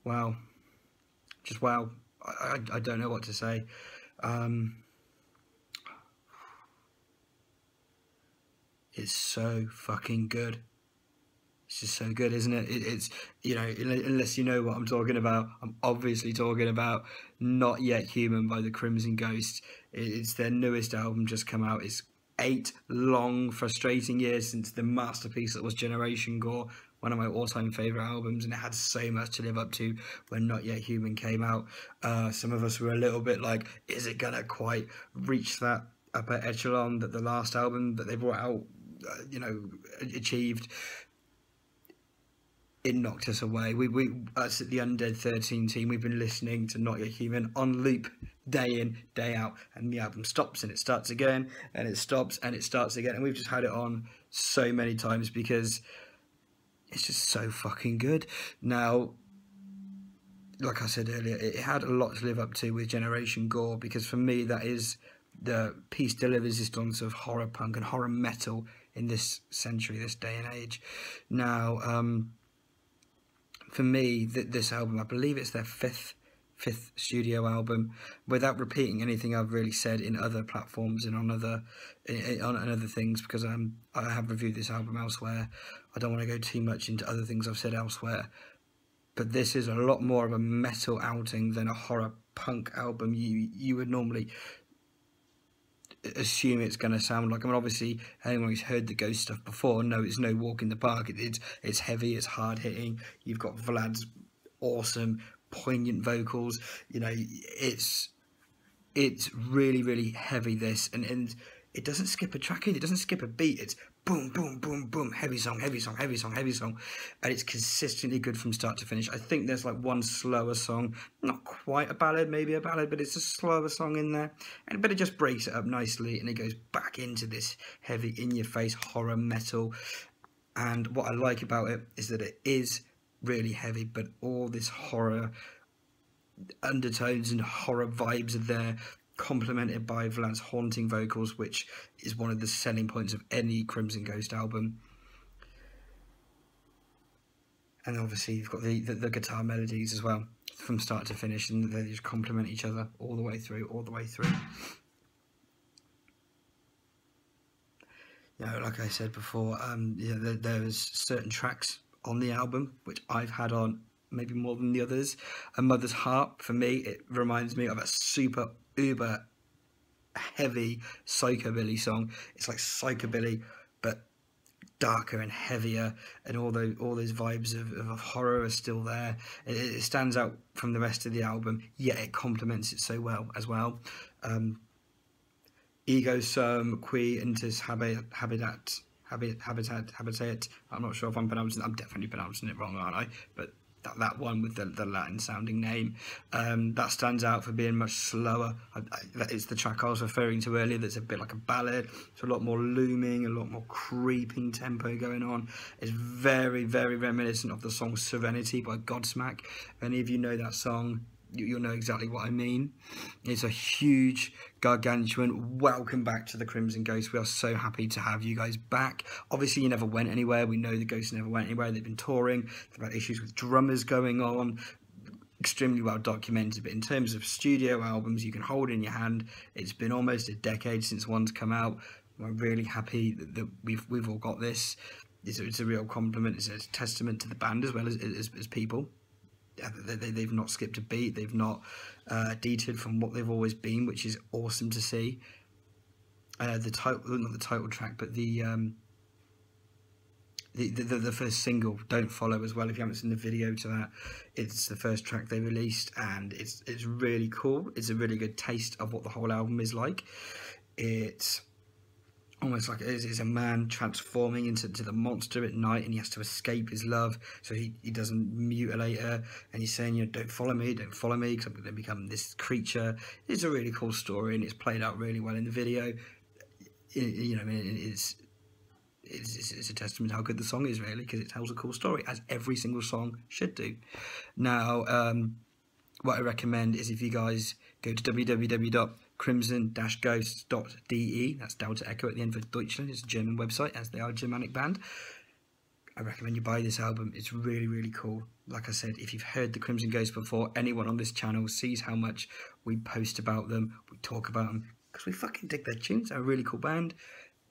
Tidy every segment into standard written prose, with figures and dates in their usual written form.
wow, just wow. I don't know what to say. It's so fucking good. It's just so good, isn't it? It's, you know, unless you know what I'm talking about, I'm obviously talking about Not Yet Human by the Crimson Ghost. It's their newest album, just come out. It's 8 long, frustrating years since the masterpiece that was Generation Gore, one of my all-time favourite albums, and it had so much to live up to when Not Yet Human came out. Some of us were a little bit like, is it gonna quite reach that upper echelon that the last album that they brought out, achieved? It knocked us away. Us at the Undead 13 team, we've been listening to Not Yet Human on loop, day in, day out, and the album stops and it starts again, and it stops and it starts again, and we've just had it on so many times because it's just so fucking good. Now, like I said earlier, it had a lot to live up to with Generation Gore, because for me that is the piece de la resistance of horror punk and horror metal in this century, this day and age. Now, for me, this album, I believe it's their fifth studio album, without repeating anything I've really said in other platforms and on other things, because I have reviewed this album elsewhere. I don't want to go too much into other things I've said elsewhere, but this is a lot more of a metal outing than a horror punk album you would normally assume it's going to sound like. I mean, obviously anyone who's heard the Ghost stuff before knows it's no walk in the park. It's heavy, it's hard hitting. You've got Vlad's awesome poignant vocals, you know, it's really heavy, this, and it doesn't skip a track either. It doesn't skip a beat. It's boom, boom, boom, boom, heavy song, heavy song, heavy song, heavy song, and it's consistently good from start to finish. I think there's like one slower song, not quite a ballad, maybe a ballad, but it's a slower song in there, but it just breaks it up nicely, and it goes back into this heavy, in-your-face horror metal. And what I like about it is that it is really heavy, but all this horror undertones and horror vibes are there, complemented by Vlad's haunting vocals, which is one of the selling points of any Crimson Ghost album. And obviously you've got the guitar melodies as well from start to finish, and they just complement each other all the way through. You know, like I said before, there's certain tracks on the album which I've had on maybe more than the others. A Mother's Heart, for me, it reminds me of a super uber heavy psychobilly song. It's like psychobilly but darker and heavier, and all those vibes of horror are still there. It stands out from the rest of the album, yet it complements it so well as well. Ego Sum Qui Intus Habitat. I'm not sure if I'm definitely pronouncing it wrong, aren't I? But that one with the Latin sounding name, that stands out for being much slower. That is the track I was referring to earlier, that's a bit like a ballad. It's a lot more looming, a lot more creeping tempo going on. It's very reminiscent of the song Serenity by Godsmack. If any of you know that song, you'll know exactly what I mean. It's a huge, gargantuan welcome back to the Crimson Ghost. We are so happy to have you guys back. Obviously, you never went anywhere. We know the Ghosts never went anywhere. They've been touring. They've had issues with drummers going on. Extremely well documented. But in terms of studio albums you can hold in your hand, it's been almost a decade since one's come out. We're really happy that we've all got this. It's a real compliment. It's a testament to the band as well as people. They've not skipped a beat. They've not deterred from what they've always been, which is awesome to see. Not the title track, but the first single, Don't Follow, as well. If you haven't seen the video to that, it's the first track they released, and it's really cool. It's a really good taste of what the whole album is like. It's almost like it's a man transforming into the monster at night, and he has to escape his love, so he doesn't mutilate her, and he's saying, you know, don't follow me, because I'm going to become this creature. It's a really cool story, and it's played out really well in the video. You know, it's a testament to how good the song is, really, because it tells a cool story, as every single song should do. Now, what I recommend is if you guys go to www.crimson-ghosts.de, that's Delta Echo at the end for Deutschland, it's a German website, as they are a Germanic band. I recommend you buy this album. It's really, really cool. Like I said, if you've heard the Crimson Ghost before, anyone on this channel sees how much we post about them, we talk about them, because we fucking dig their tunes. They're a really cool band.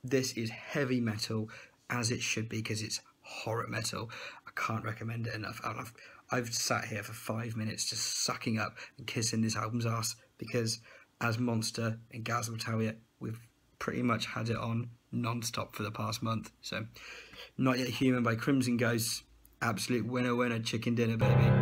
This is heavy metal, as it should be, because it's horror metal. I can't recommend it enough. I've sat here for 5 minutes just sucking up and kissing this album's ass, because as Monster and Gaz will tell you, we've pretty much had it on non-stop for the past month. So Not Yet Human by Crimson Ghost, absolute winner, chicken dinner, baby.